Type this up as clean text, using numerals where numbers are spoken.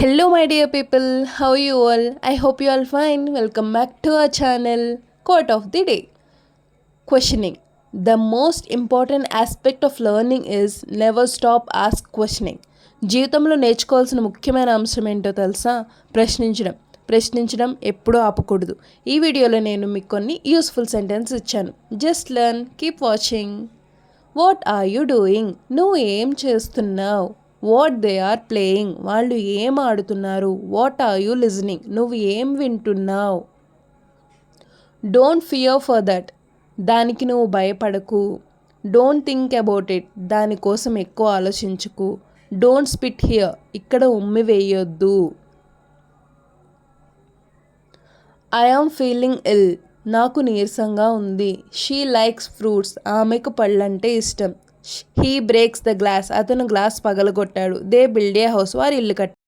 Hello, my dear people. How are you all? I hope you all fine. Welcome back to our channel. Quote of the day: questioning. The most important aspect of learning is never stop ask questioning. జీవితంలో నేర్చుకోవాల్సిన ముఖ్యమైన అంశం ఏంటో తెలుసా? ప్రశ్నించడం ఎప్పుడూ ఆపకూడదు. ఈ వీడియోలో నేను మీకు కొన్ని యూస్ఫుల్ సెంటెన్స్ ఇచ్చాను. Just learn, keep watching. What are you doing? నువ్వు ఏం చేస్తున్నావు? What they are playing? వాళ్ళు ఏం ఆడుతున్నారు? What are you listening? నువ్వు ఏం వింటున్నావు? Don't fear for that. దానికి నువ్వు భయపడకు. Don't think about it. దానికోసం ఎక్కువ ఆలోచించుకు. Don't spit here. ఇక్కడ ఉమ్మి వేయొద్దు. I am feeling ill. నాకు నీరసంగా ఉంది. She likes fruits. ఆమెకు పళ్ళంటే ఇష్టం. He breaks the glass. అతను గ్లాస్ పగలగొట్టాడు. They build a house. వారు ఇల్లు కట్టారు.